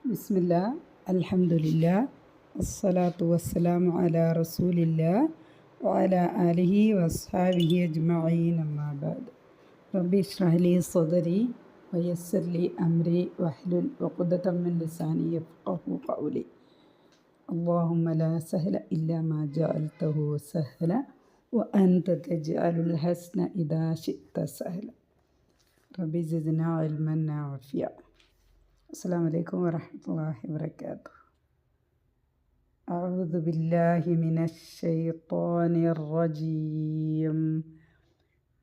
ബിസ്മില്ലാ അൽഹംദുലില്ലാ അസ്സലാത്തു വസ്സലാമു അലാ റസൂലില്ലാ വഅലാ ആലിഹി വസ്ഹാബിഹി അജ്മഈൻ അമ്മാ ബഅദ്. റബ്ബി ഇശ്റഹ് ലി സദ്രി വയസ്സിർ ലി അംരി വഹ്ലുൽ ഉഖ്ദതം മിൻ ലിസാനി യഫ്ഖഹു ഖൗലി. അല്ലാഹുമ്മ ലാ സഹല ഇല്ലാ മാ ജഅൽതഹു സഹല വഅൻത തജ്അലുൽ ഹസ്ന ഇദാ ശിഅ്ത സഹല. റബ്ബി സിദ്നാ ഇൽമൻ നാഫിഅ. അസ്സലാമു അലൈക്കും വറഹ്മത്തുള്ളാഹി വബറകാതുഹു. അഊദു ബില്ലാഹി മിനശ് ശൈത്വാനിർ റജീം.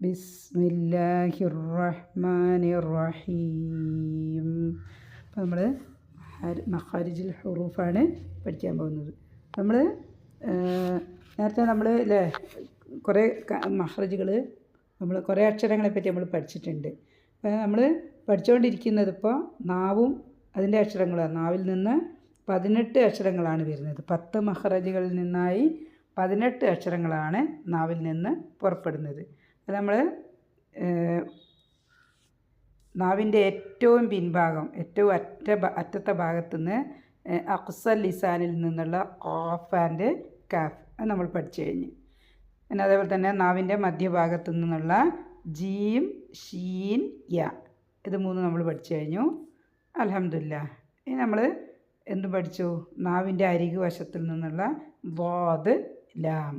ബിസ്മില്ലാഹിർ റഹ്മാനിർ റഹീം. അപ്പോൾ നമ്മൾ മഖാരിജുൽ ഹുറൂഫാണ് പഠിക്കാൻ പോകുന്നത്. നമ്മൾ നേരത്തെ നമ്മൾ കുറേ മഖ്റജുകൾ നമ്മൾ കുറേ അക്ഷരങ്ങളെ പറ്റി നമ്മൾ പഠിച്ചിട്ടുണ്ട്. നമ്മൾ പഠിച്ചുകൊണ്ടിരിക്കുന്നത് ഇപ്പോൾ നാവും അതിൻ്റെ അക്ഷരങ്ങളാണ്. നാവിൽ നിന്ന് 18 അക്ഷരങ്ങളാണ് വരുന്നത്. 10 മഖ്റജുകളിൽ നിന്നായി 18 അക്ഷരങ്ങളാണ് നാവിൽ നിന്ന് പുറപ്പെടുന്നത്. അത് നമ്മൾ നാവിൻ്റെ ഏറ്റവും പിൻഭാഗം, ഏറ്റവും അറ്റത്തെ ഭാഗത്തുനിന്ന് അഖ്സൽ ലിസാനിൽ നിന്നുള്ള ഖാഫ് ആൻഡ് കാഫ് അത് നമ്മൾ പഠിച്ചു കഴിഞ്ഞ്. പിന്നെ അതേപോലെ തന്നെ നാവിൻ്റെ മധ്യഭാഗത്തു നിന്നുള്ള ജീം, ഷീൻ, യ ഇത് 3 നമ്മൾ പഠിച്ചു കഴിഞ്ഞു. അൽഹംദുലില്ലാഹ്. ഇനി നമ്മൾ എന്ത് പഠിച്ചു? നാവിൻ്റെ അരികു വശത്തിൽ നിന്നുള്ള വാദ്, ലാം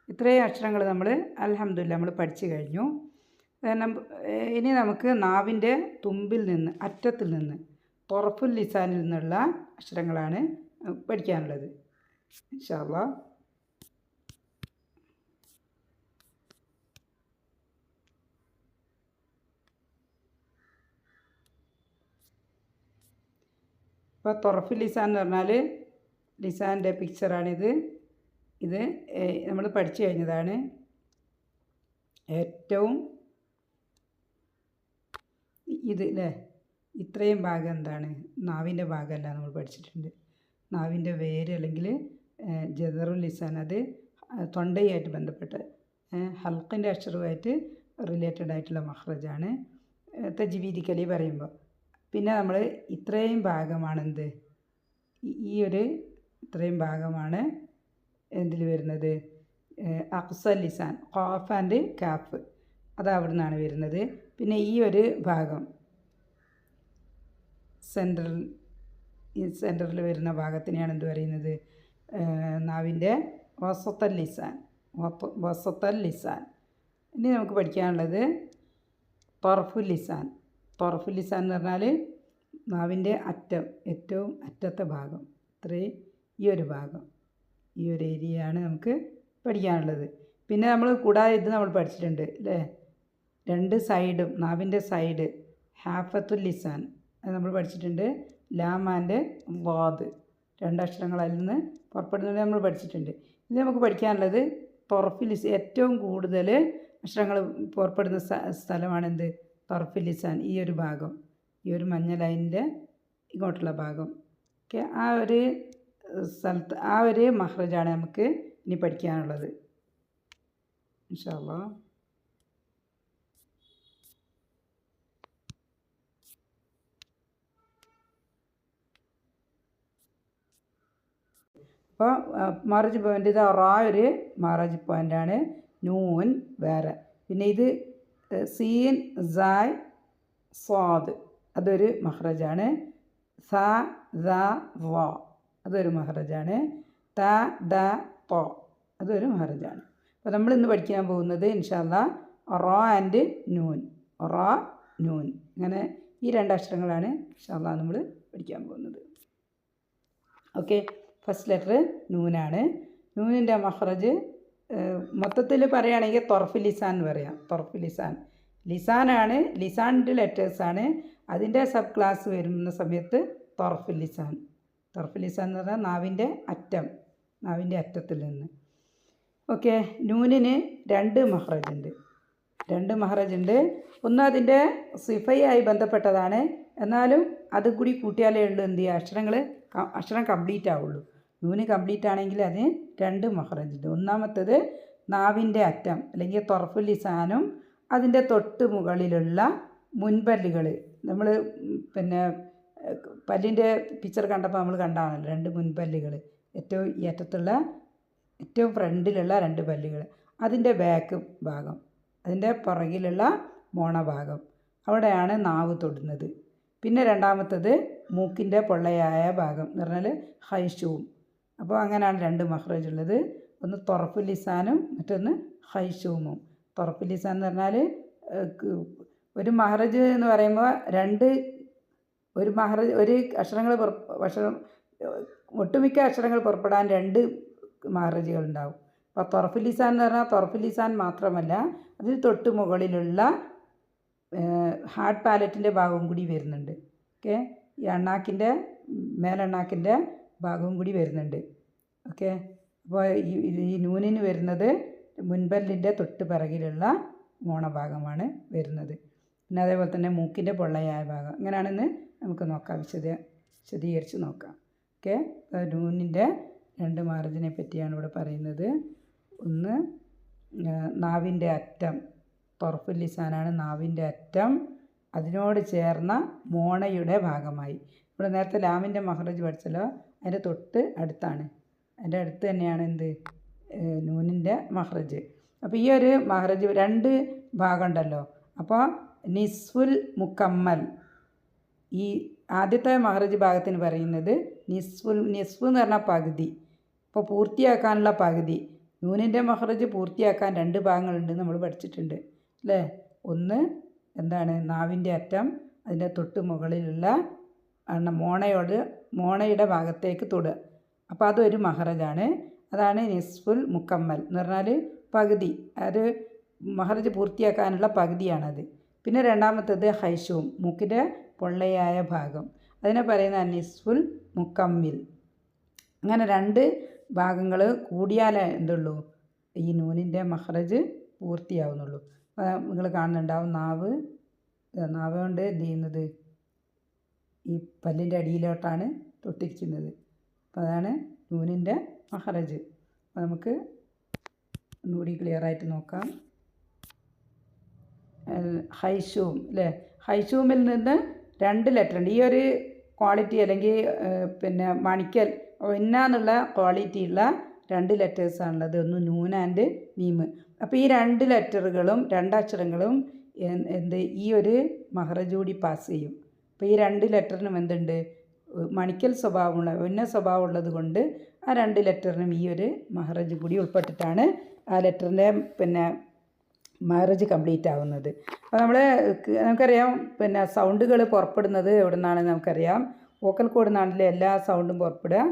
ഇത്രയും അക്ഷരങ്ങൾ നമ്മൾ അൽഹംദുലില്ലാഹ് നമ്മൾ പഠിച്ചു കഴിഞ്ഞു. ഇനി നമുക്ക് നാവിൻ്റെ തുമ്പിൽ നിന്ന്, അറ്റത്തിൽ നിന്ന്, തൊറഫുൽ ലിസാനിൽ നിന്നുള്ള അക്ഷരങ്ങളാണ് പഠിക്കാനുള്ളത് ഇൻഷാ അല്ലാഹ്. ഇപ്പോൾ തൊറഫുൽ ലിസാൻ എന്ന് പറഞ്ഞാൽ ലിസാൻ്റെ പിക്ചറാണിത്. ഇത് നമ്മൾ പഠിച്ചു കഴിഞ്ഞതാണ്. ഏറ്റവും ഇത് ഇത്രയും ഭാഗം എന്താണ്? നാവിൻ്റെ ഭാഗമല്ല, നമ്മൾ പഠിച്ചിട്ടുണ്ട്. നാവിൻ്റെ വേര് അല്ലെങ്കിൽ ജദറുൽ ലിസാൻ, അത് തൊണ്ടയുമായിട്ട് ബന്ധപ്പെട്ട് ഹൽക്കിൻ്റെ അക്ഷരവുമായിട്ട് റിലേറ്റഡ് ആയിട്ടുള്ള മഖ്റജാണ് തജ്വീദിക്കലി പറയുമ്പോൾ. പിന്നെ നമ്മൾ ഇത്രയും ഭാഗമാണെന്ത്? ഇത്രയും ഭാഗമാണ് എന്തിൽ വരുന്നത്? അഖ്സൽ ലിസാൻ, ഖാഫ് ആൻഡ് കാഫ്, അത് അവിടെ നിന്നാണ് വരുന്നത്. പിന്നെ ഈ ഒരു ഭാഗം സെൻറ്ററിൽ വരുന്ന ഭാഗത്തിനെയാണ് എന്ത് പറയുന്നത്? നാവിൻ്റെ വസത്തൽ ലിസാൻ, വസത്തൽ ലിസാൻ. ഇനി നമുക്ക് പഠിക്കാനുള്ളത് തൊറഫുൽ ലിസാൻ. തൊറഫുൽ ലിസാൻ എന്ന് പറഞ്ഞാൽ നാവിൻ്റെ അറ്റം, ഏറ്റവും അറ്റത്തെ ഭാഗം, ഇത്രയും ഈ ഒരു ഭാഗം, ഈ ഒരു ഏരിയയാണ് നമുക്ക് പഠിക്കാനുള്ളത്. പിന്നെ നമ്മൾ കൂടാതെ ഇത് നമ്മൾ പഠിച്ചിട്ടുണ്ട് അല്ലേ? 2 സൈഡും, നാവിൻ്റെ സൈഡ് ഹാഫത്തുൽ ലിസാൻ അത് നമ്മൾ പഠിച്ചിട്ടുണ്ട്. ലാം ആൻഡ് വാദ് 2 അക്ഷരങ്ങൾ അതിൽ നിന്ന് പുറപ്പെടുന്നത് നമ്മൾ പഠിച്ചിട്ടുണ്ട്. ഇത് നമുക്ക് പഠിക്കാനുള്ളത് തൊറഫുൽ ലിസാൻ, ഏറ്റവും കൂടുതൽ അക്ഷരങ്ങൾ പുറപ്പെടുന്ന സ്ഥലമാണെന്ത്? തൊറഫുൽ ലിസാൻ. ഈ ഒരു ഭാഗം, ഈ ഒരു മഞ്ഞ ലൈനിൻ്റെ ഇങ്ങോട്ടുള്ള ഭാഗം, ഓക്കെ. ആ ഒരു സ്ഥലത്ത്, ആ ഒരു മഖ്റജാണ് നമുക്ക് ഇനി പഠിക്കാനുള്ളത് ഇൻഷാ അല്ലാഹ്. അപ്പോൾ മറജ് പോയിൻ്റ്, ഇത് ഒരു മറജ് പോയിൻ്റാണ്. നൂൻ വേറെ. പിന്നെ ഇത് സീൻ, സായ്, സ്വാദ് അതൊരു മഖ്റജാണ്. സ, ദ, വ അതൊരു മഖ്റജാണ്. ത, ദ, ത അതൊരു മഖ്റജാണ്. അപ്പോൾ നമ്മൾ ഇന്ന് പഠിക്കാൻ പോകുന്നത് ഇൻഷാ അല്ലാഹ് റ ആൻഡ് നൂൻ, റ, നൂൻ, ഇങ്ങനെ ഈ 2 അക്ഷരങ്ങളാണ് ഇൻഷാ അല്ലാഹ് നമ്മൾ പഠിക്കാൻ പോകുന്നത്. ഓക്കെ. ഫസ്റ്റ് ലെറ്റർ നൂനാണ്. നൂനിൻ്റെ മഖ്റജ് മൊത്തത്തിൽ പറയുകയാണെങ്കിൽ തൊറഫുൽ ലിസാൻ എന്ന് പറയാം. തൊറഫുൽ ലിസാൻ, ലിസാനാണ്, ലിസാൻ്റെ ലെറ്റേഴ്സാണ്. അതിൻ്റെ സബ് ക്ലാസ് വരുന്ന സമയത്ത് തൊറഫുൽ ലിസാൻ. തൊറഫുൽ ലിസാൻ എന്ന് പറഞ്ഞാൽ നാവിൻ്റെ അറ്റം, നാവിൻ്റെ അറ്റത്തിൽ നിന്ന്. ഓക്കെ. നൂനിന് 2 മഖ്റജുണ്ട്. 2 മഖ്റജുണ്ട്. ഒന്ന് അതിൻ്റെ സിഫയായി ബന്ധപ്പെട്ടതാണ്, എന്നാലും അത് കൂടി കൂട്ടിയാലേ ഉള്ളൂ എന്ത് ചെയ്യുക, അക്ഷരം കംപ്ലീറ്റ് ആവുള്ളൂ. നൂന് കംപ്ലീറ്റ് ആണെങ്കിൽ അതിന് 2 മഖ്റജുണ്ട്. ഒന്നാമത്തേത് നാവിൻ്റെ അറ്റം അല്ലെങ്കിൽ തൊറഫുൽ ലിസാനും അതിൻ്റെ തൊട്ട് മുകളിലുള്ള മുൻപല്ലുകൾ, നമ്മൾ പിന്നെ പല്ലിൻ്റെ പിക്ചർ കണ്ടപ്പോൾ നമ്മൾ കണ്ടാണല്ലോ 2 മുൻപല്ലുകൾ, ഏറ്റവും അറ്റത്തുള്ള ഏറ്റവും ഫ്രണ്ടിലുള്ള 2 പല്ലുകൾ, അതിൻ്റെ ബാക്ക് ഭാഗം, അതിൻ്റെ പുറകിലുള്ള മോണ ഭാഗം, അവിടെയാണ് നാവ് തൊടുന്നത്. പിന്നെ രണ്ടാമത്തത് മൂക്കിൻ്റെ പൊള്ളയായ ഭാഗം എന്ന് പറഞ്ഞാൽ ഹൈഷൂം. അപ്പോൾ അങ്ങനെയാണ് 2 മഖ്റജ് ഉള്ളത്. ഒന്ന് തൊറഫുൽ ലിസാനും മറ്റൊന്ന് ഹൈഷൂമും. തൊറഫുൽ ലിസാൻ എന്ന് പറഞ്ഞാൽ ഒരു മഖ്റജ് എന്ന് പറയുമ്പോൾ ഒരു അക്ഷരങ്ങൾ ഒട്ടുമിക്ക അക്ഷരങ്ങൾ പുറപ്പെടാൻ 2 മഖ്റജുകൾ ഉണ്ടാവും. അപ്പോൾ തൊറഫുൽ ലിസാൻ എന്ന് പറഞ്ഞാൽ തൊറഫുൽ ലിസാൻ മാത്രമല്ല, അതിന് തൊട്ട് മുകളിലുള്ള ഹാർഡ് പാലറ്റിൻ്റെ ഭാഗവും കൂടി വരുന്നുണ്ട്. ഓക്കെ, ഈ മേലെണ്ണാക്കിൻ്റെ ഭാഗവും കൂടി വരുന്നുണ്ട്. ഓക്കെ, അപ്പോൾ ഈ നൂനിന് വരുന്നത് മുൻപല്ലിൻ്റെ തൊട്ട് പിറകിലുള്ള മോണഭാഗമാണ് വരുന്നത്. പിന്നെ അതേപോലെ തന്നെ മൂക്കിൻ്റെ പൊള്ളയായ ഭാഗം. ഇങ്ങനെയാണെന്ന് നമുക്ക് നോക്കാം, വിശദീകരിച്ച് നോക്കാം. ഓക്കെ, നൂനിൻ്റെ 2 മഖ്റജിനെ പറ്റിയാണ് ഇവിടെ പറയുന്നത്. ഒന്ന് നാവിൻ്റെ അറ്റം, തൊറഫുൽ ലിസാനാണ് നാവിൻ്റെ അറ്റം, അതിനോട് ചേർന്ന മോണയുടെ ഭാഗമായി. ഇവിടെ നേരത്തെ ലാമിൻ്റെ മഖ്റജ് പഠിച്ചല്ലോ, അതിൻ്റെ തൊട്ട് അടുത്താണ്, അതിൻ്റെ അടുത്ത് തന്നെയാണ് നൂനിൻ്റെ മഖ്റജ്. അപ്പോൾ ഈ ഒരു മഖ്റജ് 2 ഭാഗം ഉണ്ടല്ലോ. അപ്പോൾ നിസ്ഫുൽ മുക്കമ്മൽ, ഈ ആദ്യത്തെ മഖ്റജ് ഭാഗത്തിന് പറയുന്നത് നിസ്ഫു എന്ന് പറഞ്ഞാൽ പകുതി. അപ്പോൾ പൂർത്തിയാക്കാനുള്ള പകുതി. നൂനിൻ്റെ മഖ്റജ് പൂർത്തിയാക്കാൻ 2 ഭാഗങ്ങളുണ്ട് നമ്മൾ പഠിച്ചിട്ടുണ്ട് അല്ലേ. ഒന്ന് എന്താണ്, നാവിൻ്റെ അറ്റം, അതിൻ്റെ തൊട്ട് മുകളിലുള്ള മോണയുടെ ഭാഗത്തേക്ക് തൊടുക. അപ്പോൾ അതൊരു മഖ്റജാണ്. അതാണ് നിസ്ഫുൽ മുക്കമ്മൽ എന്ന് പറഞ്ഞാൽ പകുതി, അത് മഖ്റജ് പൂർത്തിയാക്കാനുള്ള പകുതിയാണത്. പിന്നെ രണ്ടാമത്തേത് ഹൈഷൂം, മൂക്കിൻ്റെ പൊള്ളയായ ഭാഗം, അതിനെ പറയുന്ന നിസ്ഫുൽ മുക്കമ്മിൽ. അങ്ങനെ 2 ഭാഗങ്ങൾ കൂടിയാലേ എന്തുള്ളൂ, ഈ നൂനിൻ്റെ മഖ്റജ് പൂർത്തിയാവുന്നുള്ളൂ. നിങ്ങൾ കാണുന്നുണ്ടാവും നാവ് കൊണ്ട് എന്ത് ചെയ്യുന്നത്, ഈ പല്ലിൻ്റെ അടിയിലോട്ടാണ് തൊട്ടിരിക്കുന്നത്. അപ്പോൾ അതാണ് നൂനിൻ്റെ മഖ്റജ്. അപ്പോൾ നമുക്ക് ഒന്നുകൂടി ക്ലിയറായിട്ട് നോക്കാം. ഹൈഷൂം അല്ലേ, ഹൈഷൂമിൽ നിന്ന് 2 ലെറ്റർ ഉണ്ട്. ഈ ഒരു ക്വാളിറ്റി അല്ലെങ്കിൽ പിന്നെ മണിക്കൽ എന്നുള്ള ക്വാളിറ്റി ഉള്ള 2 ലെറ്റേഴ്സാണുള്ളത്. ഒന്ന് നൂൻ ആൻഡ് മീം. അപ്പോൾ ഈ 2 ലെറ്ററുകളും 2 അക്ഷരങ്ങളും ഈ ഒരു മഖ്റജ് കൂടി പാസ് ചെയ്യും. അപ്പോൾ ഈ 2 ലെറ്ററിനും എന്തുണ്ട്, മണിക്കൽ സ്വഭാവം ഉള്ളത് കൊണ്ട് ആ 2 ലെറ്ററിനും ഈ ഒരു മഖ്റജ് കൂടി ഉൾപ്പെട്ടിട്ടാണ് ആ ലെറ്ററിൻ്റെ പിന്നെ മഖ്റജ് കംപ്ലീറ്റ് ആവുന്നത്. അപ്പോൾ നമുക്കറിയാം പിന്നെ സൗണ്ടുകൾ പുറപ്പെടുന്നത് എവിടെ നിന്നാണെന്ന് നമുക്കറിയാം. വോക്കൽ കോഡിൽ നിന്നാണല്ലേ എല്ലാ സൗണ്ടും പുറപ്പെടുക,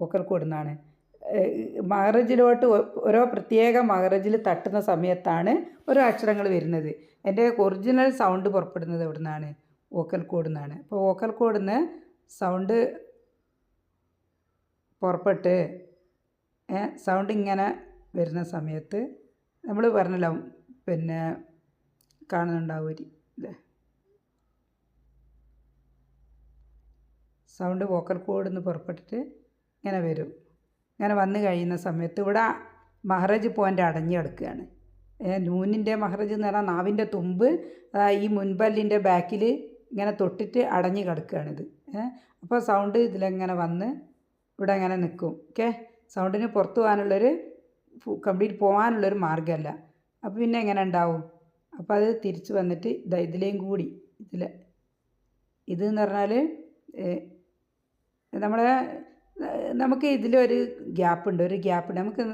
വോക്കൽ കോഡിൽ നിന്നാണ്. മഖ്റജിലോട്ട് ഓരോ പ്രത്യേക മഖ്റജിൽ തട്ടുന്ന സമയത്താണ് ഓരോ അക്ഷരങ്ങൾ വരുന്നത്. എൻ്റെ ഒറിജിനൽ സൗണ്ട് പുറപ്പെടുന്നത് എവിടെ നിന്നാണ്, വോക്കൽ കോഡിൽ നിന്നാണ്. അപ്പോൾ വോക്കൽ കോഡിൽ നിന്ന് സൗണ്ട് പുറപ്പെട്ട് സൗണ്ട് ഇങ്ങനെ വരുന്ന സമയത്ത് നമ്മൾ പറഞ്ഞല്ലോ, പിന്നെ കാണുന്നുണ്ടാവും അല്ലേ, സൗണ്ട് വോക്കൽ കോഡിൽ നിന്ന് പുറപ്പെട്ടിട്ട് ഇങ്ങനെ വരും. ഇങ്ങനെ വന്നു കഴിയുന്ന സമയത്ത് ഇവിടെ മഖ്റജ് പോയിൻ്റ് അടഞ്ഞു കിടക്കുകയാണ്. നൂനിൻ്റെ മഖ്റജ് എന്ന് പറഞ്ഞാൽ നാവിൻ്റെ തുമ്പ് ഈ മുൻപല്ലിൻ്റെ ബാക്കിൽ ഇങ്ങനെ തൊട്ടിട്ട് അടഞ്ഞു കിടക്കുകയാണിത്. അപ്പോൾ സൗണ്ട് ഇതിലെങ്ങനെ വന്ന് ഇവിടെ ഇങ്ങനെ നിൽക്കും. ഓക്കെ, സൗണ്ടിന് പുറത്തു പോകാനുള്ളൊരു കംപ്ലീറ്റ് പോകാനുള്ളൊരു മാർഗ്ഗമല്ല. അപ്പോൾ പിന്നെ എങ്ങനെ ഉണ്ടാവും, അപ്പോൾ അത് തിരിച്ച് വന്നിട്ട് ഇതിലേയും കൂടി ഇതെന്ന് പറഞ്ഞാൽ നമുക്ക് ഇതിലൊരു ഗ്യാപ്പുണ്ട്. നമുക്ക്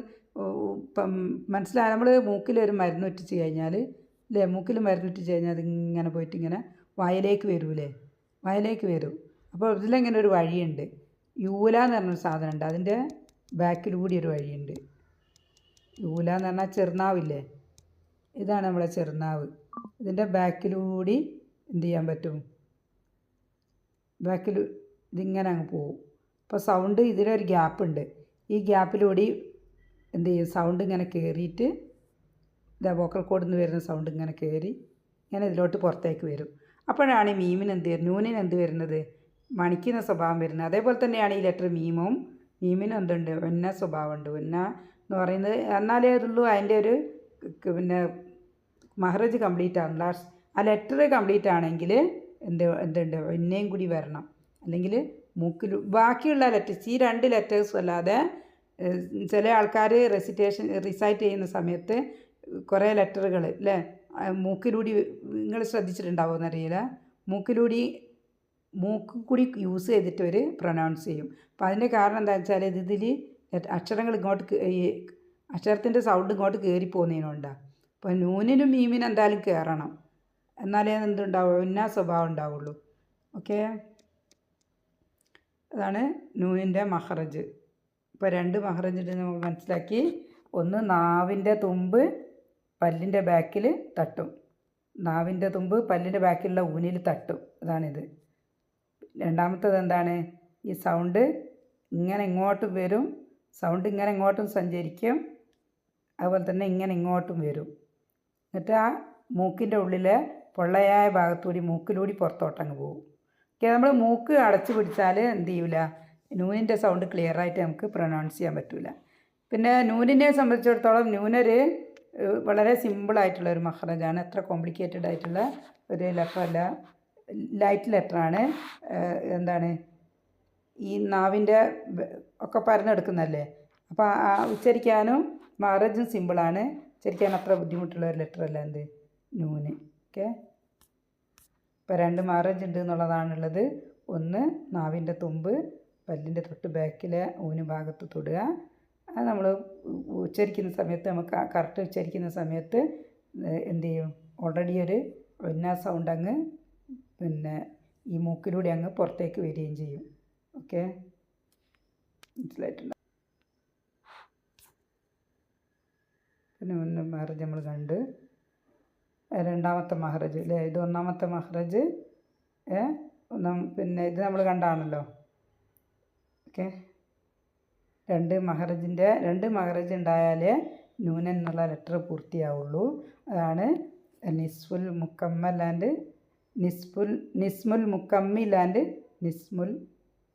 മനസ്സിലായി. നമ്മൾ മൂക്കിലൊരു മരുന്ന് ഒറ്റിച്ച് കഴിഞ്ഞാൽ അല്ലേ, മൂക്കിൽ മരുന്ന് ഒറ്റിച്ച് കഴിഞ്ഞാൽ അതിങ്ങനെ പോയിട്ട് ഇങ്ങനെ വായിലേക്ക് വരൂലേ, വായിലേക്ക് വരും. അപ്പോൾ ഇതിലിങ്ങനെ ഒരു വഴിയുണ്ട്, യൂല എന്ന് പറഞ്ഞൊരു സാധനമുണ്ട്, അതിൻ്റെ ബാക്കിലൂടി ഒരു വഴിയുണ്ട്. യൂല എന്ന് പറഞ്ഞാൽ ചെറുനാവില്ലേ, ഇതാണ് നമ്മളെ ചെറുനാവ്. ഇതിൻ്റെ ബാക്കിലൂടി എന്ത് ചെയ്യാൻ പറ്റും, ബാക്കിൽ ഇതിങ്ങനെ അങ്ങ് പോവും. അപ്പോൾ സൗണ്ട് ഇതിലൊരു ഗ്യാപ്പുണ്ട്, ഈ ഗ്യാപ്പിലൂടെ എന്ത് ചെയ്യും, സൗണ്ട് ഇങ്ങനെ കയറിയിട്ട് വോക്കൽ കോഡിൽ നിന്ന് വരുന്ന സൗണ്ട് ഇങ്ങനെ കയറി ഇങ്ങനെ ഇതിലോട്ട് പുറത്തേക്ക് വരും. അപ്പോഴാണ് ഈ മീമിന് നൂനിന് എന്ത് വരുന്നത്, മണിക്കുന്ന സ്വഭാവം വരുന്നത്. അതേപോലെ തന്നെയാണ് ഈ ലെറ്റർ മീമിനും എന്തുണ്ട്, ഒന്ന സ്വഭാവമുണ്ട്. ഒന്ന എന്ന് പറയുന്നത് എന്നാലേ അതുള്ളൂ അതിൻ്റെ ഒരു പിന്നെ മഖ്റജ് കംപ്ലീറ്റ് ആവും. ആ ലെറ്റർ കംപ്ലീറ്റ് ആണെങ്കിൽ എന്തുണ്ട്, ഒന്നയും കൂടി വരണം. അല്ലെങ്കിൽ മൂക്കിൽ ബാക്കിയുള്ള ലെറ്റേഴ്സ് ഈ 2 ലെറ്റേഴ്സും അല്ലാതെ ചില ആൾക്കാർ റിസൈറ്റ് ചെയ്യുന്ന സമയത്ത് കുറേ ലെറ്ററുകൾ അല്ലേ മൂക്കിലൂടി നിങ്ങൾ ശ്രദ്ധിച്ചിട്ടുണ്ടാവുമെന്നറിയില്ല മൂക്കിൽ കൂടി യൂസ് ചെയ്തിട്ട് ഒരു പ്രൊനൗൺസ് ചെയ്യും. അപ്പോൾ അതിൻ്റെ കാരണം എന്താണെന്ന് വെച്ചാൽ ഇതിൽ അക്ഷരങ്ങൾ ഇങ്ങോട്ട് ഈ അക്ഷരത്തിൻ്റെ സൗണ്ട് ഇങ്ങോട്ട് കയറി പോകുന്നതിനുണ്ടാണ്. അപ്പോൾ നൂനിനും മീമിനും എന്തായാലും കയറണം, എന്നാലേ എന്തുണ്ടാവുള്ളൂ ഉന്ന സ്വഭാവം ഉണ്ടാവുള്ളൂ. ഓക്കെ, അതാണ് നൂനിൻ്റെ മഹ്റജ്. ഇപ്പോൾ 2 മഹ്റജ് നമ്മൾ മനസ്സിലാക്കി. ഒന്ന് നാവിൻ്റെ തുമ്പ് പല്ലിൻ്റെ ബാക്കിൽ തട്ടും, നാവിൻ്റെ തുമ്പ് പല്ലിൻ്റെ ബാക്കിലുള്ള ഊനിൽ തട്ടും, അതാണിത്. രണ്ടാമത്തേത് എന്താണ്, ഈ സൗണ്ട് ഇങ്ങനെ ഇങ്ങോട്ടും വരും, സൗണ്ട് ഇങ്ങനെ ഇങ്ങോട്ടും സഞ്ചരിക്കും, അതുപോലെ തന്നെ ഇങ്ങനെ ഇങ്ങോട്ടും വരും. എന്നിട്ട് ആ മൂക്കിൻ്റെ ഉള്ളിലെ പൊള്ളയായ ഭാഗത്തുകൂടി മൂക്കിലൂടി പുറത്തോട്ടങ്ങ് പോകും. ഓക്കെ, നമ്മൾ മൂക്ക് അടച്ചു പിടിച്ചാൽ എന്ത് ചെയ്യില്ല, നൂനിൻ്റെ സൗണ്ട് ക്ലിയറായിട്ട് നമുക്ക് പ്രൊനൗൺസ് ചെയ്യാൻ പറ്റില്ല. പിന്നെ നൂനിനെ സംബന്ധിച്ചിടത്തോളം നൂനൊരു വളരെ സിമ്പിളായിട്ടുള്ളൊരു മഹ്റജാണ്, അത്ര കോംപ്ലിക്കേറ്റഡ് ആയിട്ടുള്ള ഒരു ലെറ്ററല്ല, ലൈറ്റ് ലെറ്ററാണ്. എന്താണ് ഈ നാവിൻ്റെ ഒക്കെ പരന്നെടുക്കുന്നതല്ലേ, അപ്പോൾ ഉച്ചരിക്കാനും മഹ്റജും സിമ്പിളാണ്, ഉച്ചരിക്കാൻ അത്ര ബുദ്ധിമുട്ടുള്ള ഒരു ലെറ്ററല്ല എന്ത് നൂന്. ഓക്കെ, ഇപ്പോൾ 2 മഹ്റജ് ഉണ്ട് എന്നുള്ളതാണുള്ളത്. ഒന്ന് നാവിൻ്റെ തുമ്പ് പല്ലിൻ്റെ തൊട്ട് ബാക്കിലെ ഊന് ഭാഗത്ത് തൊടുക, അത് നമ്മൾ ഉച്ചരിക്കുന്ന സമയത്ത് നമുക്ക് കറക്റ്റ് ഉച്ചരിക്കുന്ന സമയത്ത് എന്ത് ചെയ്യും, ഓൾറെഡി ഒരു ഉന്ന സൗണ്ട് അങ്ങ് പിന്നെ ഈ മൂക്കിലൂടെ അങ്ങ് പുറത്തേക്ക് വരികയും ചെയ്യും. ഓക്കെ, മനസ്സിലായിട്ടുണ്ട്. പിന്നെ മുന്നേ മഹ്റജ് നമ്മൾ കണ്ട്. രണ്ടാമത്തെ മഹ്റജ് അല്ലേ, ഇത് ഒന്നാമത്തെ മഹ്റജ്. പിന്നെ ഇത് നമ്മൾ കണ്ടാണല്ലോ. ഓക്കെ, 2 മഹ്റജ് ഉണ്ടായാലേ നൂൻ എന്നുള്ള ലെറ്റർ പൂർത്തിയാവുള്ളൂ. അതാണ് നിസ്ഫുൽ മുക്കമ്മൽ ആൻഡ് നിസ്മുൽ മുക്കമ്മിൽ ആൻഡ്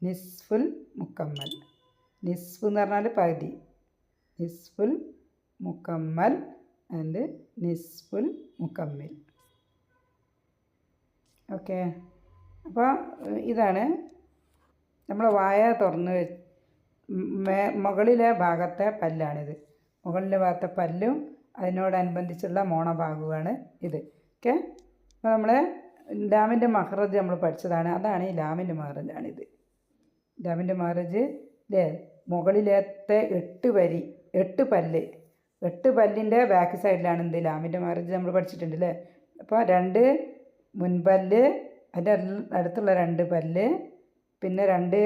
നിസ്ഫുൽ മുക്കമ്മൽ. നിസ്ഫ് എന്ന് പറഞ്ഞാൽ പകുതി, നിസ്ഫുൽ മുക്കമ്മൽ ആൻഡ് നിസ്ഫുൽ മുക്കമ്മിൽ. ഓക്കെ, അപ്പോൾ ഇതാണ് നമ്മൾ വായ തുറന്ന് മുകളിലെ ഭാഗത്തെ പല്ലാണിത്, മുകളിലെ ഭാഗത്തെ പല്ലും അതിനോടനുബന്ധിച്ചുള്ള മോണഭാഗവുമാണ് ഇത്. ഓക്കെ, അപ്പോൾ നമ്മൾ ലാമിൻ്റെ മഹ്റജ് നമ്മൾ പഠിച്ചതാണ്, അതാണ് ഈ ലാമിൻ്റെ മഹ്റജാണിത്. ലാമിൻ്റെ മഹ്റജ് അല്ലേ, മുകളിലത്തെ 8 പല്ലിൻ്റെ ബാക്ക് സൈഡിലാണ് എന്ത് ലാമിൻ്റെ മഹ്റജ് നമ്മൾ പഠിച്ചിട്ടുണ്ട് അല്ലേ. അപ്പോൾ 2 മുൻപല്ല്, അതിൻ്റെ അടുത്തുള്ള 2 പല്ല്, പിന്നെ 2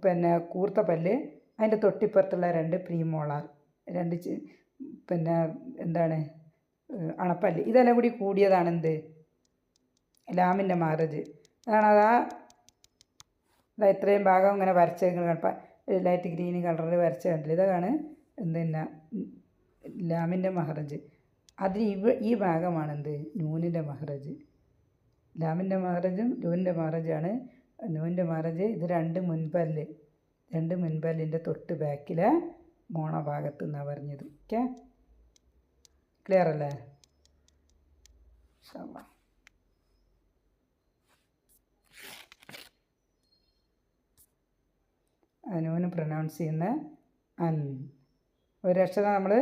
പിന്നെ കൂർത്ത പല്ല്, അതിൻ്റെ തൊട്ടിപ്പുറത്തുള്ള 2 പ്രീമോളാർ, 2 പിന്നെ എന്താണ് അണപ്പല്ല്, ഇതെല്ലാം കൂടി കൂടിയതാണ് എന്ത് ലാമിൻ്റെ മഹ്റജ്. അതാണ് അതാ ഇത്രയും ഭാഗം ഇങ്ങനെ വരച്ച് ലൈറ്റ് ഗ്രീൻ കളറിൽ വരച്ച് കണ്ടില്ല, ഇതാണ് എന്തിന്ന ലാമിൻ്റെ മഹ്റജ്. അതിന് ഈ ഭാഗമാണ് എന്ത് നൂനിൻ്റെ മഹ്റജ്. ലാമിൻ്റെ മഹ്റജും നൂനിൻ്റെ മഹ്റജാണ്. നൂനിൻ്റെ മഹ്റജ് ഇത് 2 മുൻപല്ലിൻ്റെ തൊട്ട് ബാക്കിലെ മോണഭാഗത്ത് നിന്നാണ് പറഞ്ഞത്. ഓക്കെ, ക്ലിയർ അല്ലേ? നൂന് പ്രൊനൗൺസ് ചെയ്യുന്ന അൻ ഒരു അക്ഷരം നമ്മൾ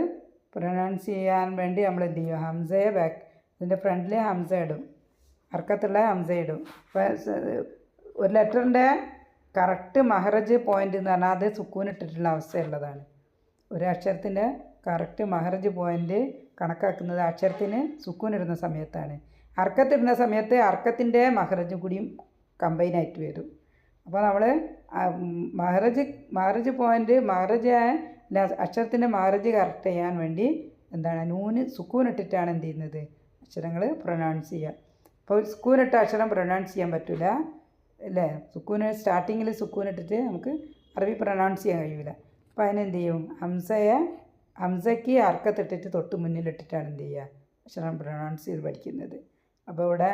പ്രൊനൗൺസ് ചെയ്യാൻ വേണ്ടി നമ്മൾ എന്ത് ചെയ്യും, ഹംസയെ ഇതിൻ്റെ ഫ്രണ്ടിൽ ഹംസ ഇടും, അർക്കത്തുള്ള ഹംസ ഇടും. അപ്പോൾ ഒരു ലെറ്ററിൻ്റെ കറക്റ്റ് മഹ്റജ് പോയിൻ്റ് എന്ന് പറഞ്ഞാൽ അത് സുക്കൂനിട്ടിട്ടുള്ള അവസ്ഥയുള്ളതാണ്. ഒരു അക്ഷരത്തിൻ്റെ കറക്റ്റ് മഹ്റജ് പോയിൻ്റ് കണക്കാക്കുന്നത് അക്ഷരത്തിന് സുക്കൂനിടുന്ന സമയത്താണ്. അർക്കത്തിടുന്ന സമയത്ത് അർക്കത്തിൻ്റെ മഹ്റജും കൂടിയും കമ്പൈനായിട്ട് വരും. അപ്പോൾ നമ്മൾ മഹ്റജ് പോയിൻ്റ് അക്ഷരത്തിൻ്റെ മഹ്റജ് കറക്റ്റ് ചെയ്യാൻ വേണ്ടി എന്താണ് നൂന് സുക്കൂനിട്ടിട്ടാണ് എന്ത് ചെയ്യുന്നത് അക്ഷരങ്ങൾ പ്രൊനൗൺസ് ചെയ്യുക. അപ്പോൾ സുക്കൂനിട്ട അക്ഷരം പ്രൊനൗൺസ് ചെയ്യാൻ പറ്റില്ല അല്ലേ, സ്റ്റാർട്ടിങ്ങിൽ സുക്കൂനിട്ടിട്ട് നമുക്ക് അറബി പ്രൊനൗൺസ് ചെയ്യാൻ കഴിയില്ല. അപ്പോൾ അതിനെന്ത് ചെയ്യും, ഹംസയ്ക്ക് അർക്കത്തിട്ടിട്ട് തൊട്ട് മുന്നിലിട്ടിട്ടാണ് എന്ത് ചെയ്യുക അക്ഷരം പ്രൊനൗൺസ് ചെയ്ത് പഠിക്കുന്നത്. അപ്പോൾ ഇവിടെ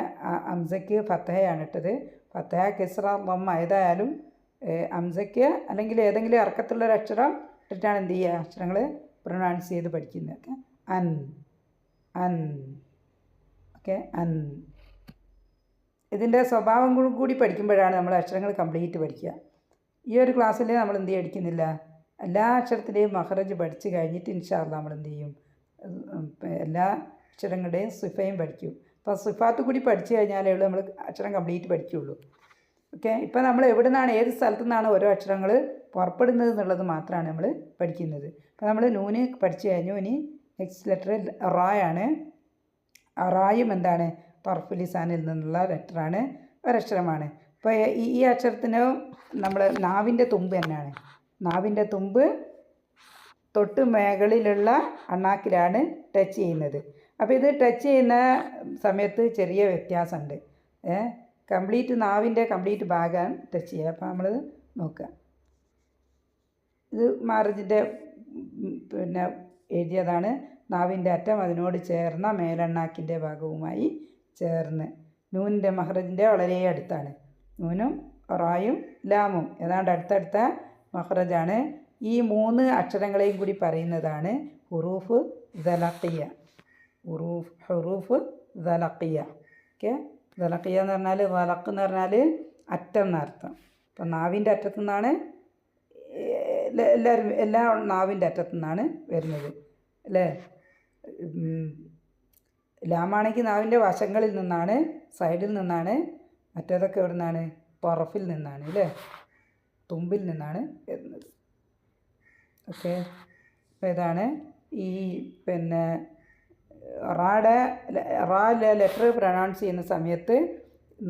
ഹംസയ്ക്ക് ഫത്തഹയാണ് ഇട്ടത്, ഫത്തഹ കിസ്റ ലമ്മ ഏതായാലും ഹംസയ്ക്ക് അല്ലെങ്കിൽ ഏതെങ്കിലും അർക്കത്തുള്ളൊരു അക്ഷരം ഇട്ടിട്ടാണ് എന്ത് ചെയ്യുക അക്ഷരങ്ങൾ പ്രൊനൗൺസ് ചെയ്ത് പഠിക്കുന്നത്. അൻ ഓക്കെ, അൻ ഇതിൻ്റെ സ്വഭാവം കൂടി പഠിക്കുമ്പോഴാണ് നമ്മൾ അക്ഷരങ്ങൾ കംപ്ലീറ്റ് പഠിക്കുക. ഈ ഒരു ക്ലാസ്സിൽ നമ്മൾ എന്ത് പഠിക്കുന്നില്ല, എല്ലാ അക്ഷരത്തിൻ്റെയും മഖറജ് പഠിച്ച് കഴിഞ്ഞിട്ട് ഇൻഷാ അല്ലാഹ് നമ്മൾ എന്ത് ചെയ്യും, എല്ലാ അക്ഷരങ്ങളുടെയും സിഫയും പഠിക്കും. അപ്പോൾ സിഫാത്ത് കൂടി പഠിച്ചു കഴിഞ്ഞാലേ ഉള്ളൂ നമ്മൾ അക്ഷരം കംപ്ലീറ്റ് പഠിക്കുകയുള്ളൂ. ഓക്കെ, ഇപ്പോൾ നമ്മൾ എവിടെ നിന്നാണ്, ഏത് സ്ഥലത്തു നിന്നാണ് ഓരോ അക്ഷരങ്ങൾ പുറപ്പെടുന്നത് എന്നുള്ളത് മാത്രമാണ് നമ്മൾ പഠിക്കുന്നത്. അപ്പോൾ നമ്മൾ നൂന് പഠിച്ചു കഴിഞ്ഞു. ഇനി നെക്സ്റ്റ് ലെറ്റർ റായാണ്. റായും എന്താണ്, തർഫുൽ ലിസാനിൽ നിന്നുള്ള ലെറ്ററാണ്, ഒരക്ഷരമാണ്. അപ്പോൾ ഈ അക്ഷരത്തിന് നമ്മൾ നാവിൻ്റെ തുമ്പ് തന്നെയാണ്. നാവിൻ്റെ തുമ്പ് തൊട്ട് മേകളിലുള്ള അണ്ണാക്കിലാണ് ടച്ച് ചെയ്യുന്നത്. അപ്പോൾ ഇത് ടച്ച് ചെയ്യുന്ന സമയത്ത് ചെറിയ വ്യത്യാസമുണ്ട്. കംപ്ലീറ്റ് നാവിൻ്റെ കംപ്ലീറ്റ് ഭാഗം ടച്ച് ചെയ്യുക. അപ്പോൾ നമ്മൾ നോക്കുക, ഇത് മാറജിൻ്റെ പിന്നെ എഴുതിയതാണ്. നാവിൻ്റെ അറ്റം അതിനോട് ചേർന്ന മേലെണ്ണാക്കിൻ്റെ ഭാഗവുമായി ചേർന്ന് നൂനിൻ്റെ മഹ്റജിൻ്റെ വളരെ അടുത്താണ്. നൂനും റായും ലാമും ഏതാണ്ട് അടുത്തടുത്ത മഹ്റജാണ്. ഈ 3 അക്ഷരങ്ങളെയും കൂടി പറയുന്നതാണ് ഹുറൂഫ് ദലഖിയ. ഹുറൂഫ് ദലഖിയ. ഓക്കെ, ദലഖിയ എന്ന് പറഞ്ഞാൽ ദലഖ് എന്ന് പറഞ്ഞാൽ അറ്റം എന്നർത്ഥം. അപ്പം നാവിൻ്റെ അറ്റത്തു നിന്നാണ് എല്ലാ നാവിൻ്റെ അറ്റത്തു നിന്നാണ് വരുന്നത് അല്ലേ. ലാമാണെങ്കിൽ നാവിൻ്റെ വശങ്ങളിൽ നിന്നാണ്, സൈഡിൽ നിന്നാണ്. മറ്റേതൊക്കെ എവിടെ നിന്നാണ്, തൊറഫിൽ നിന്നാണ് അല്ലേ, തുമ്പിൽ നിന്നാണ് വരുന്നത്. ഓക്കെ, അപ്പോൾ ഇതാണ് ഈ പിന്നെ റാ ലെറ്റർ പ്രൊനൗൺസ് ചെയ്യുന്ന സമയത്ത്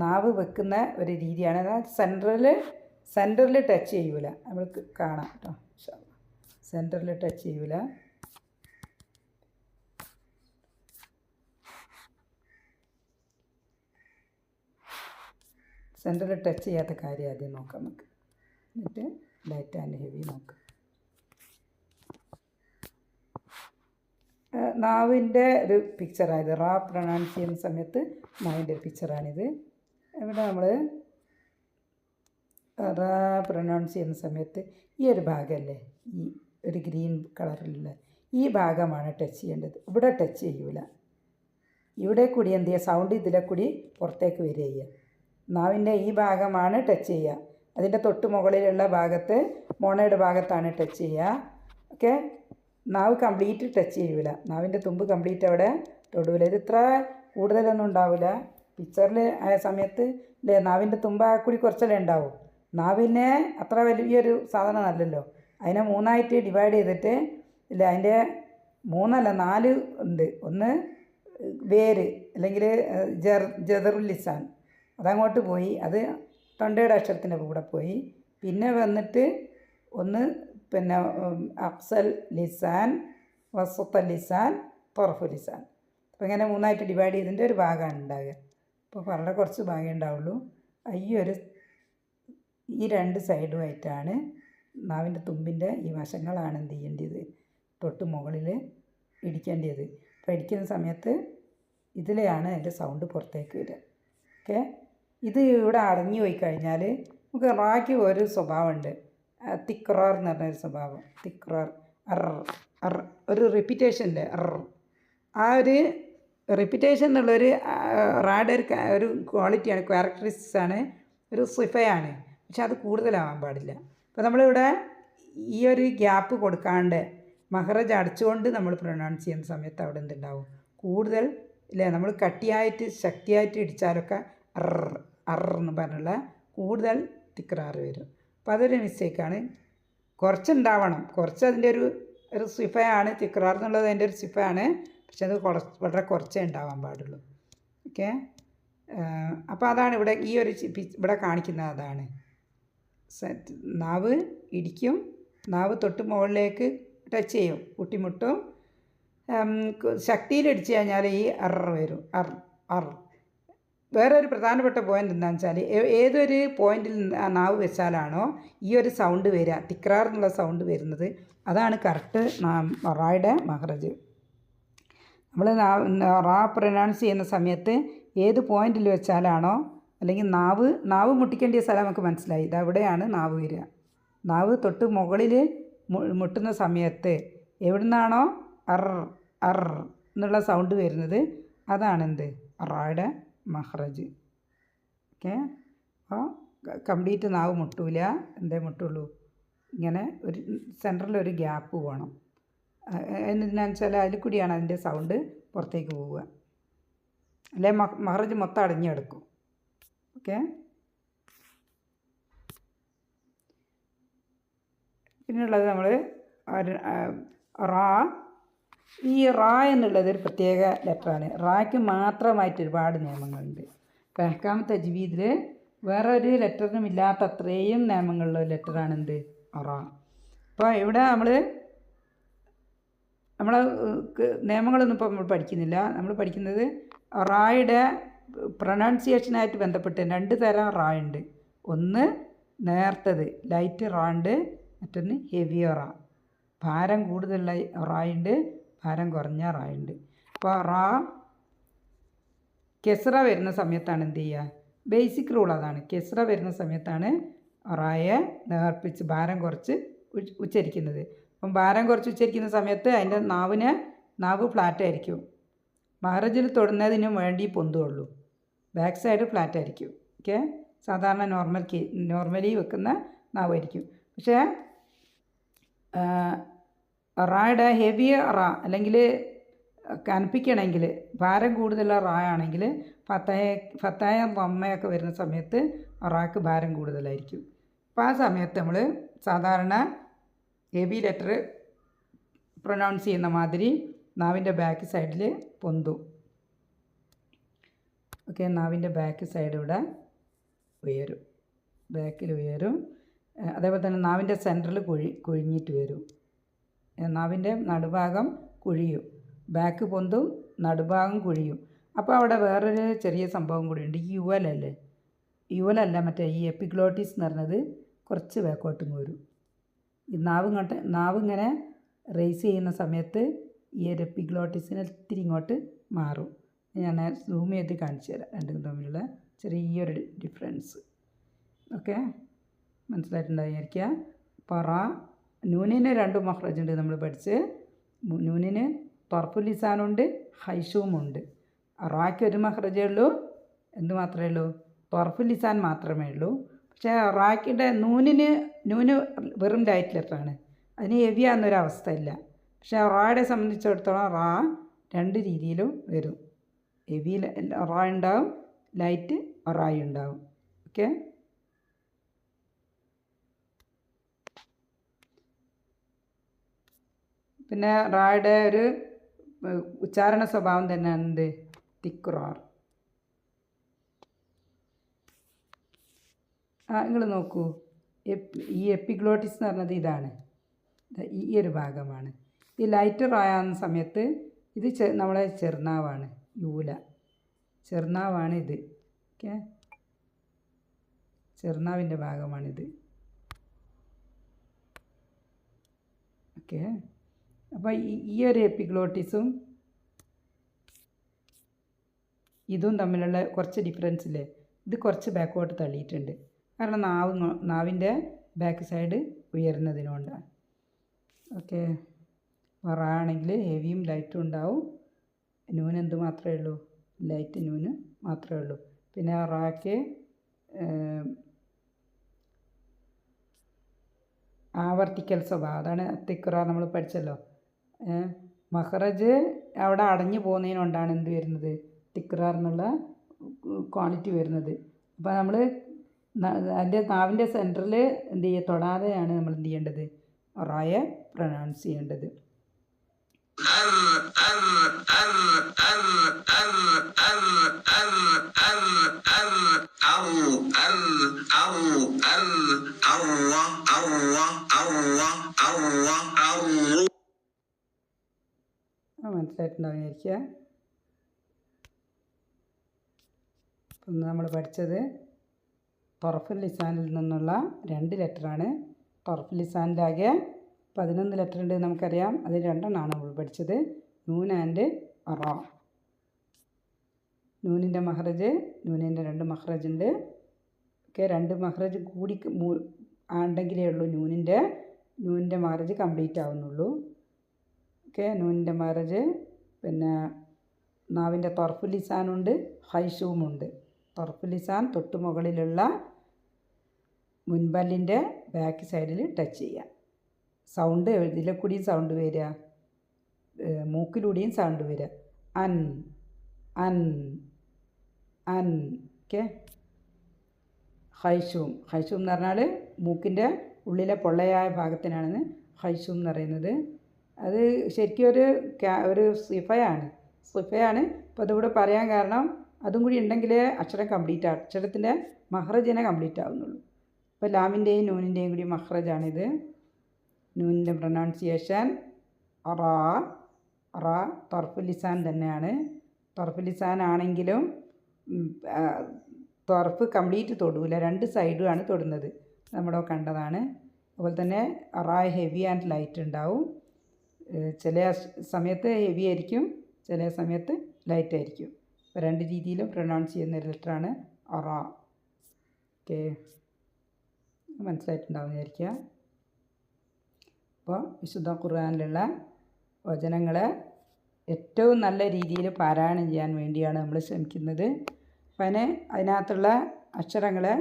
നാവ് വെക്കുന്ന ഒരു രീതിയാണ്. അതായത് സെൻറ്ററിൽ ടച്ച് ചെയ്യൂല. നമ്മൾക്ക് കാണാം കേട്ടോ, സെൻറ്ററിൽ ടച്ച് ചെയ്യൂല. സെൻറ്ററിൽ ടച്ച് ചെയ്യാത്ത കാര്യം ആദ്യം നോക്കാം നമുക്ക്. എന്നിട്ട് ലൈറ്റ് ആൻഡ് ഹെവി നോക്കാം. നാവിൻ്റെ ഒരു പിക്ചറാണിത്. റാ പ്രൊനൗൺസ് ചെയ്യുന്ന സമയത്ത് നാവിൻ്റെ ഒരു പിക്ചറാണിത്. ഇവിടെ നമ്മൾ റാ പ്രൊനൗൺസ് ചെയ്യുന്ന സമയത്ത് ഈ ഒരു ഭാഗമല്ലേ, ഈ ഒരു ഗ്രീൻ കളറിലുള്ള ഈ ഭാഗമാണ് ടച്ച് ചെയ്യേണ്ടത്. ഇവിടെ ടച്ച് ചെയ്യൂല. ഇവിടെ കൂടി എന്ത് ചെയ്യുക, സൗണ്ട് ഇതിലെ കൂടി പുറത്തേക്ക് വരിക ചെയ്യുക. നാവിൻ്റെ ഈ ഭാഗമാണ് ടച്ച് ചെയ്യുക. അതിൻ്റെ തൊട്ട് മുകളിലുള്ള ഭാഗത്ത് മോണയുടെ ഭാഗത്താണ് ടച്ച് ചെയ്യുക. ഓക്കെ, നാവ് കംപ്ലീറ്റ് ടച്ച് ചെയ്യൂല. നാവിൻ്റെ തുമ്പ് കംപ്ലീറ്റ് അവിടെ തൊടൂല. ഇത് ഇത്ര കൂടുതലൊന്നും ഉണ്ടാവില്ല. പിക്ചറിൽ ആയ സമയത്ത് അല്ലേ, നാവിൻ്റെ തുമ്പ് ആ കൂടി കുറച്ചല്ലേ ഉണ്ടാവും. നാവിനെ അത്ര വലിയൊരു സാധനം അല്ലല്ലോ. അതിനെ 3ആയിട്ട് ഡിവൈഡ് ചെയ്തിട്ട് ഇല്ല, അതിൻ്റെ 3 അല്ല 4 ഉണ്ട്. ഒന്ന് വേര് അല്ലെങ്കിൽ ജദറുൽ ലിസാൻ, അതങ്ങോട്ട് പോയി, അത് തൊണ്ടയുടെ അക്ഷരത്തിൻ്റെ കൂടെ പോയി. പിന്നെ വന്നിട്ട് ഒന്ന് പിന്നെ അഫ്സൽ ലിസാൻ, വസത്ത ലിസാൻ, തൊറഫുൽ ലിസാൻ. അപ്പോൾ ഇങ്ങനെ 3ആയിട്ട് ഡിവൈഡ് ചെയ്തതിൻ്റെ ഒരു ഭാഗമാണ് ഉണ്ടാകുക. അപ്പോൾ വളരെ കുറച്ച് ഭാഗമേ ഉണ്ടാവുള്ളൂ. ഈ 2 സൈഡുമായിട്ടാണ് നാവിൻ്റെ തുമ്പിൻ്റെ ഈ വശങ്ങളാണ് എന്ത് ചെയ്യേണ്ടത്, തൊട്ട് മുകളിൽ ഇടിക്കേണ്ടത്. അപ്പോൾ ഇടിക്കുന്ന സമയത്ത് ഇതിലെയാണ് അതിൻ്റെ സൗണ്ട് പുറത്തേക്ക് വരിക. ഓക്കെ, ഇത് ഇവിടെ അടഞ്ഞു പോയി കഴിഞ്ഞാൽ നമുക്ക് റാക്ക് ഒരു സ്വഭാവമുണ്ട്, തിക്റാർ എന്ന് പറഞ്ഞൊരു സ്വഭാവം. തിക്റാർ, ഒരു റിപ്പീറ്റേഷൻ്റെ ആ ഒരു റിപ്പീറ്റേഷൻ എന്നുള്ളൊരു റാഡ് ഒരു ക്വാളിറ്റിയാണ്, ക്യാരക്ടറിസ്റ്റിക്സ് ആണ്, ഒരു സിഫയാണ്. പക്ഷെ അത് കൂടുതലാവാൻ പാടില്ല. അപ്പോൾ നമ്മളിവിടെ ഈ ഒരു ഗ്യാപ്പ് കൊടുക്കാണ്ട് മഹ്റജ് അടച്ചുകൊണ്ട് നമ്മൾ പ്രൊനൗൺസ് ചെയ്യുന്ന സമയത്ത് അവിടെ എന്തുണ്ടാവും, കൂടുതൽ ഇല്ലേ, നമ്മൾ കട്ടിയായിട്ട് ശക്തിയായിട്ട് ഇടിച്ചാലൊക്കെ എന്ന് പറഞ്ഞുള്ള കൂടുതൽ തിക്റാർ വരും. അപ്പോൾ അതൊരു മിസ്റ്റേക്കാണ്. കുറച്ചുണ്ടാവണം, കുറച്ച് അതിൻ്റെ ഒരു സിഫയാണ് തിക്റാർ എന്നുള്ളത്, അതിൻ്റെ ഒരു സിഫയാണ്. പക്ഷെ അത് വളരെ കുറച്ചേ ഉണ്ടാവാൻ പാടുള്ളൂ. ഓക്കെ, അപ്പോൾ അതാണ് ഇവിടെ ഈ ഒരു ഇവിടെ കാണിക്കുന്നത്. അതാണ് നാവ് ഇടിക്കും, നാവ് തൊട്ട് മുകളിലേക്ക് ടച്ച് ചെയ്യും, കൂട്ടിമുട്ടും. ശക്തിയിൽ ഇടിച്ചു കഴിഞ്ഞാൽ ഈ വരും, വേറൊരു പ്രധാനപ്പെട്ട പോയിൻ്റ് എന്താണെന്ന് വെച്ചാൽ ഏതൊരു പോയിന്റിൽ നാവ് വെച്ചാലാണോ ഈ ഒരു സൗണ്ട് വരിക, തിക്റാർ എന്നുള്ള സൗണ്ട് വരുന്നത്, അതാണ് കറക്റ്റ് റായുടെ മഹ്റജ്. നമ്മൾ റാ പ്രൊനൗൺസ് ചെയ്യുന്ന സമയത്ത് ഏത് പോയിന്റിൽ വെച്ചാലാണോ, അല്ലെങ്കിൽ നാവ് മുട്ടിക്കേണ്ട സ്ഥലം നമുക്ക് മനസ്സിലായി, ഇതവിടെയാണ് നാവ് വരിക. നാവ് തൊട്ട് മുകളിൽ മുട്ടുന്ന സമയത്ത് എവിടെ നിന്നാണോ എന്നുള്ള സൗണ്ട് വരുന്നത്, അതാണെന്ത് റായുടെ മഹ്റജ്. ഓക്കെ. അപ്പോൾ കംപ്ലീറ്റ് നാവ് മുട്ടൂല, എന്തേ മുട്ടുള്ളൂ, ഇങ്ങനെ ഒരു സെൻറ്ററിലൊരു ഗ്യാപ്പ് വേണം. എന്തിനാണെന്ന് വെച്ചാൽ അതിൽ കൂടിയാണ് അതിൻ്റെ സൗണ്ട് പുറത്തേക്ക് പോവുക, അല്ലെ മഹ്റജ് മൊത്തം അടഞ്ഞെടുക്കും. ഓക്കെ. പിന്നെയുള്ളത് നമ്മൾ റാ. ഈ റാ എന്നുള്ളത് ഒരു പ്രത്യേക ലെറ്ററാണ്. റായ്ക്ക് മാത്രമായിട്ട് ഒരുപാട് നിയമങ്ങളുണ്ട്. ഇപ്പോൾ അഹ്കാം തജ്വീദിൽ വേറൊരു ലെറ്ററിനും ഇല്ലാത്ത അത്രയും നിയമങ്ങളുള്ള ഒരു ലെറ്ററാണ് എന്ത്, റാ. അപ്പോൾ ഇവിടെ നമ്മൾ നിയമങ്ങളൊന്നും ഇപ്പോൾ നമ്മൾ പഠിക്കുന്നില്ല. നമ്മൾ പഠിക്കുന്നത് റായുടെ പ്രൊനൗൺസിയേഷനായിട്ട് ബന്ധപ്പെട്ട് 2 തരം റാ ഉണ്ട്. ഒന്ന് നേർത്തത് ലൈറ്റ് റാ ഉണ്ട്, മറ്റൊന്ന് ഹെവിയ റാ. ഭാരം കൂടുതലുള്ള റാ ഉണ്ട്, ഭാരം കുറഞ്ഞ റാ ഉണ്ട്. അപ്പോൾ റാ കെസ്റ വരുന്ന സമയത്താണ് എന്ത് ചെയ്യുക, ബേസിക് റൂൾ അതാണ്. കെസ്റ വരുന്ന സമയത്താണ് റായെ നേർപ്പിച്ച് ഭാരം കുറച്ച് ഉച്ചരിക്കുന്നത്. അപ്പം ഭാരം കുറച്ച് ഉച്ചരിക്കുന്ന സമയത്ത് അതിൻ്റെ നാവ് ഫ്ലാറ്റ് ആയിരിക്കും. മഹ്റജിൽ തൊടുന്നതിന് വേണ്ടി പൊന്തുള്ളൂ. ബാക്ക് സൈഡ് ഫ്ലാറ്റ് ആയിരിക്കും. ഓക്കെ. സാധാരണ നോർമലി വെക്കുന്ന നാവായിരിക്കും. പക്ഷേ റായുടെ ഹെവി റാ അല്ലെങ്കിൽ കനപ്പിക്കണമെങ്കിൽ ഭാരം കൂടുതലുള്ള റാ ആണെങ്കിൽ ഫത്തായ വമ്മയൊക്കെ വരുന്ന സമയത്ത് റാക്ക് ഭാരം കൂടുതലായിരിക്കും. അപ്പോൾ ആ സമയത്ത് നമ്മൾ സാധാരണ ഹെവി ലെറ്റർ പ്രൊനൗൺസ് ചെയ്യുന്ന മാതിരി നാവിൻ്റെ ബാക്ക് സൈഡിൽ പൊന്തും. ഓക്കെ. നാവിൻ്റെ ബാക്ക് സൈഡ് ഇവിടെ ഉയരും, ബാക്കിൽ ഉയരും. അതേപോലെ തന്നെ നാവിൻ്റെ സെൻറ്ററിൽ കുഴിഞ്ഞിട്ട് വരും. നാവിൻ്റെ നടുഭാഗം കുഴിയും, ബാക്ക് പൊന്തും, നടുഭാഗം കുഴിയും. അപ്പോൾ അവിടെ വേറൊരു ചെറിയ സംഭവം കൂടിയുണ്ട്. ഈ യുവലല്ല മറ്റേ ഈ എപ്പിഗ്ലോട്ടിസ് എന്ന് പറഞ്ഞത് കുറച്ച് ബാക്കോട്ടും വരും. ഈ നാവ് ഇങ്ങനെ റേസ് ചെയ്യുന്ന സമയത്ത് ഈ ഒരു എപ്പിഗ്ലോട്ടിസിന് ഇത്തിരി ഇങ്ങോട്ട് മാറും. ഞാൻ സൂം ചെയ്ത് കാണിച്ചു തരാം രണ്ടും തമ്മിലുള്ള ചെറിയൊരു ഡിഫറൻസ്. ഓക്കെ. മനസ്സിലായിട്ടുണ്ടായിരിക്കുക. പറ നൂനിന് 2 മഖ്റജ് ഉണ്ട് നമ്മൾ പഠിച്ച്. നൂനിന് ത്വർഫുൽ ലിസാനുണ്ട്, ഹൈഷൂമുണ്ട്. റായ്ക്ക് ഒരു മഖ്റജേ ഉള്ളൂ, എന്ത് മാത്രമേ ഉള്ളൂ, ത്വർഫുൽ ലിസാൻ മാത്രമേ ഉള്ളൂ. പക്ഷേ റായ്ക്കിൻ്റെ നൂന് വെറും ലൈറ്റ് ലെറ്ററാണ്, അതിന് ഹെവിയാന്നൊരവസ്ഥ ഇല്ല. പക്ഷേ റായെ സംബന്ധിച്ചിടത്തോളം റാ 2 രീതിയിലും വരും. ഹെവി റാ ഉണ്ടാവും, ലൈറ്റ് റായ് ഉണ്ടാവും. ഓക്കെ. പിന്നെ റായുടെ ഒരു ഉച്ചാരണ സ്വഭാവം തന്നെയാണ് എന്ത്, തിക്റാർ. നിങ്ങൾ നോക്കൂ, ഈ എപ്പിഗ്ലോട്ടിസ് എന്ന് പറഞ്ഞത് ഇതാണ്, ഈ ഒരു ഭാഗമാണ്. ഈ ലൈറ്റ് റായാവുന്ന സമയത്ത് ഇത് നമ്മളെ ചെറുനാവാണ്, ചെറുനാവാണ് ഇത്. ഓക്കെ. ചെറുനാവിൻ്റെ ഭാഗമാണിത്. ഓക്കെ. അപ്പോൾ ഈ ഒരു എപ്പിഗ്ലോട്ടിസും ഇതും തമ്മിലുള്ള കുറച്ച് ഡിഫറൻസ് ഇല്ലേ, ഇത് കുറച്ച് ബാക്കോട്ട് തള്ളിയിട്ടുണ്ട്. കാരണം നാവിൻ്റെ ബാക്ക് സൈഡ് ഉയരുന്നതിനുകൊണ്ടാണ്. ഓക്കെ. റാ ആണെങ്കിൽ ഹെവിയും ലൈറ്റും ഉണ്ടാവും. നൂന് എന്ത് മാത്രമേ ഉള്ളൂ, ലൈറ്റ് നൂന് മാത്രമേ ഉള്ളൂ. പിന്നെ റാക്ക് ആവർത്തിക്കൽ സ്വഭാവം, അതാണ് തിക്റ നമ്മൾ പഠിച്ചല്ലോ. മഖ്റജ് അവിടെ അടഞ്ഞു പോകുന്നതിനുകൊണ്ടാണ് എന്ത് വരുന്നത്, തിക്റാർ എന്നുള്ള ക്വാളിറ്റി വരുന്നത്. അപ്പോൾ നമ്മൾ അതിൻ്റെ നാവിൻ്റെ സെൻറ്ററിൽ എന്ത് ചെയ്യുക, തൊടാതെയാണ് നമ്മൾ എന്ത് ചെയ്യേണ്ടത്, റായെ പ്രൊനൗൺസ് ചെയ്യേണ്ടത്. മനസ്സിലായിട്ടുണ്ടാവും വിചാരിക്കുക. അപ്പം നമ്മൾ പഠിച്ചത് ത്വർഫുൽ ലിസാനിൽ നിന്നുള്ള 2 ലെറ്ററാണ്. ത്വർഫുൽ ലിസാനിലാകെ 11 ലെറ്റർ ഉണ്ട് നമുക്കറിയാം. അതിൽ 2 നമ്മൾ പഠിച്ചത്, നൂൻ ആൻഡ് റാ. നൂനിൻ്റെ മഖ്റജ്, നൂനിൻ്റെ 2 മഖ്റജ് ഉണ്ട്. ഓക്കെ. 2 മഖ്റജ് കൂടി ഉണ്ടെങ്കിലേ ഉള്ളൂ നൂനിൻ്റെ മഖ്റജ് കംപ്ലീറ്റ് ആവുന്നുള്ളൂ. ഓക്കെ. നൂനിൻ്റെ മഖ്റജ്, പിന്നെ നാവിൻ്റെ ത്വർഫുൽ ലിസാനുണ്ട്, ഹൈഷൂമുണ്ട്. തർഫുൽ ലിസാൻ തൊട്ട് മുകളിലുള്ള മുൻപല്ലിൻ്റെ ബാക്ക് സൈഡിൽ ടച്ച് ചെയ്യുക. സൗണ്ട് ഇതിലെ കൂടിയും സൗണ്ട് വരിക, മൂക്കിലൂടെയും സൗണ്ട് വരിക. അൻ അൻ അൻ. ഓക്കെ. ഹൈഷൂം എന്ന് പറഞ്ഞാൽ മൂക്കിൻ്റെ ഉള്ളിലെ പൊള്ളയായ ഭാഗത്തിനാണ് ഹൈഷൂം എന്ന് പറയുന്നത്. അത് ശരിക്കും ഒരു സിഫയാണ്. അപ്പോൾ അതിവിടെ പറയാൻ കാരണം അതും കൂടി ഉണ്ടെങ്കിലേ അക്ഷരം കംപ്ലീറ്റ് ആവും, അക്ഷരത്തിൻ്റെ മഹ്റജിനെ കംപ്ലീറ്റ് ആവുന്നുള്ളൂ. ഇപ്പോൾ ലാമിൻ്റെയും നൂനിൻ്റെയും കൂടി മഹ്റജാണിത്. നൂനിൻ്റെ പ്രൊനൗൺസിയേഷൻ റ തർഫുൽ ലിസാൻ തന്നെയാണ്. തർഫുൽ ലിസാൻ ആണെങ്കിലും തൊർഫ് കംപ്ലീറ്റ് തൊടൂല, 2 സൈഡുമാണ് തൊടുന്നത്, നമ്മുടെ കണ്ടതാണ്. അതുപോലെ തന്നെ ഹെവി ആൻഡ് ലൈറ്റ് ഉണ്ടാവും. ചില സമയത്ത് ഹെവി ആയിരിക്കും, ചില സമയത്ത് ലൈറ്റ് ആയിരിക്കും. അപ്പോൾ 2 രീതിയിലും പ്രൊനൗൺസ് ചെയ്യുന്ന ഒരു ലെറ്ററാണ് ഓക്കെ. മനസ്സിലായിട്ടുണ്ടാവും വിചാരിക്കുക. അപ്പോൾ വിശുദ്ധ ഖുർആനിലുള്ള വചനങ്ങളെ ഏറ്റവും നല്ല രീതിയിൽ പാരായണം ചെയ്യാൻ വേണ്ടിയാണ് നമ്മൾ ശ്രമിക്കുന്നത്. അപ്പം അതിനകത്തുള്ള അക്ഷരങ്ങളെ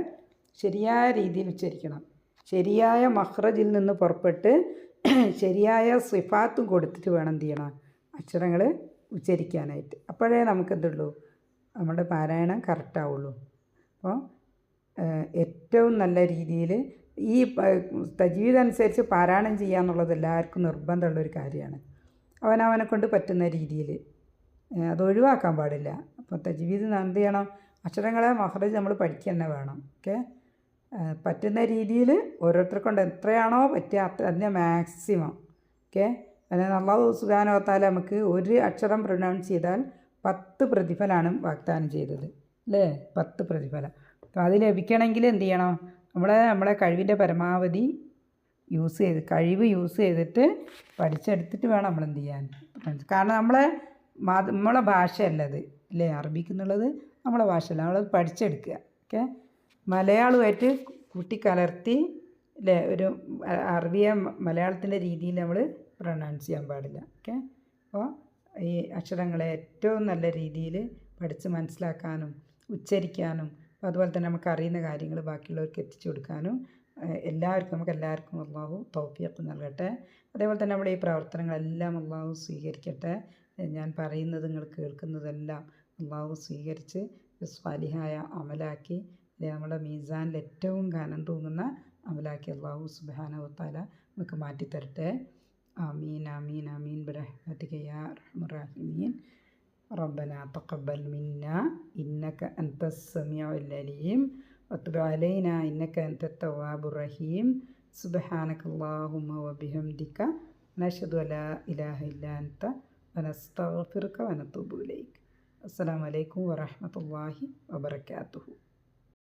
ശരിയായ രീതിയിൽ ഉച്ചരിക്കണം. ശരിയായ മഹ്റജിൽ നിന്ന് പുറപ്പെട്ട് ശരിയായ സിഫാത്തും കൊടുത്തിട്ട് വേണം എന്ത് ചെയ്യണം, അക്ഷരങ്ങൾ ഉച്ചരിക്കാനായിട്ട്. അപ്പോഴേ നമുക്കെന്തുള്ളൂ, നമ്മുടെ പാരായണം കറക്റ്റാവുള്ളൂ. അപ്പോൾ ഏറ്റവും നല്ല രീതിയിൽ ഈ തജ്വീദ് അനുസരിച്ച് പാരായണം ചെയ്യുക എന്നുള്ളത് എല്ലാവർക്കും നിർബന്ധമുള്ളൊരു കാര്യമാണ്. അവനവനെ കൊണ്ട് പറ്റുന്ന രീതിയിൽ അത് ഒഴിവാക്കാൻ പാടില്ല. അപ്പോൾ തജ്വീദ് എന്ത് ചെയ്യണം, അക്ഷരങ്ങളെ മഹ്റജ് നമ്മൾ പഠിക്കുക തന്നെ വേണം. ഓക്കെ. പറ്റുന്ന രീതിയിൽ ഓരോരുത്തരെ കൊണ്ട് എത്രയാണോ പറ്റുക അതിൻ്റെ മാക്സിമം. ഓക്കെ. അതായത് അല്ലാഹു സുബ്ഹാനഹു വ തആല നമുക്ക് ഒരു അക്ഷരം പ്രൊനൗൺസ് ചെയ്താൽ 10 പ്രതിഫലമാണ് വാഗ്ദാനം ചെയ്തത്, അല്ലേ? 10 പ്രതിഫലം. അപ്പോൾ അത് ലഭിക്കണമെങ്കിൽ എന്ത് ചെയ്യണം, നമ്മളെ കഴിവിൻ്റെ പരമാവധി കഴിവ് യൂസ് ചെയ്തിട്ട് പഠിച്ചെടുത്തിട്ട് വേണം നമ്മൾ എന്ത് ചെയ്യാൻ. കാരണം നമ്മളെ ഭാഷയല്ലത്, അല്ലേ? അറബിക്ക് എന്നുള്ളത് നമ്മളെ ഭാഷയല്ല, നമ്മളത് പഠിച്ചെടുക്കുക. ഓക്കെ. മലയാളമായിട്ട് കൂട്ടിക്കലർത്തി, അല്ലേ, ഒരു അറബിയെ മലയാളത്തിൻ്റെ രീതിയിൽ നമ്മൾ പ്രൊനൗൺസ് ചെയ്യാൻ പാടില്ല. ഓക്കെ. അപ്പോൾ ഈ അക്ഷരങ്ങളെ ഏറ്റവും നല്ല രീതിയിൽ പഠിച്ച് മനസ്സിലാക്കാനും ഉച്ചരിക്കാനും അതുപോലെ തന്നെ നമുക്ക് അറിയുന്ന കാര്യങ്ങൾ ബാക്കിയുള്ളവർക്ക് എത്തിച്ചു കൊടുക്കാനും നമുക്ക് എല്ലാവർക്കും അല്ലാഹു തൗഫീഖ് നൽകട്ടെ. അതേപോലെ തന്നെ നമ്മുടെ ഈ പ്രവർത്തനങ്ങളെല്ലാം അല്ലാഹു സ്വീകരിക്കട്ടെ. ഞാൻ പറയുന്നത് നിങ്ങൾ കേൾക്കുന്നതെല്ലാം അല്ലാഹു സ്വീകരിച്ച് സ്വാലിഹായ അമലാക്കി നമ്മുടെ മീസാനിൽ ഏറ്റവും ഘനം തൂങ്ങുന്ന അമലാക്കി അല്ലാഹു സുബ്ഹാനഹു വ തആല നമുക്ക് മാറ്റിത്തരട്ടെ. ആമീൻ ആമീൻ ആമീൻ ബിറഹ്മതിക യാ അർഹമർ റഹീമീൻ. ربنا تقبل منا إنك أنت السميع العليم وتب علينا إنك أنت التواب الرحيم. سبحانك اللهم وبحمدك نشهد أن لا إله إلا أنت ونستغفرك ونتوب إليك. السلام عليكم ورحمة الله وبركاته.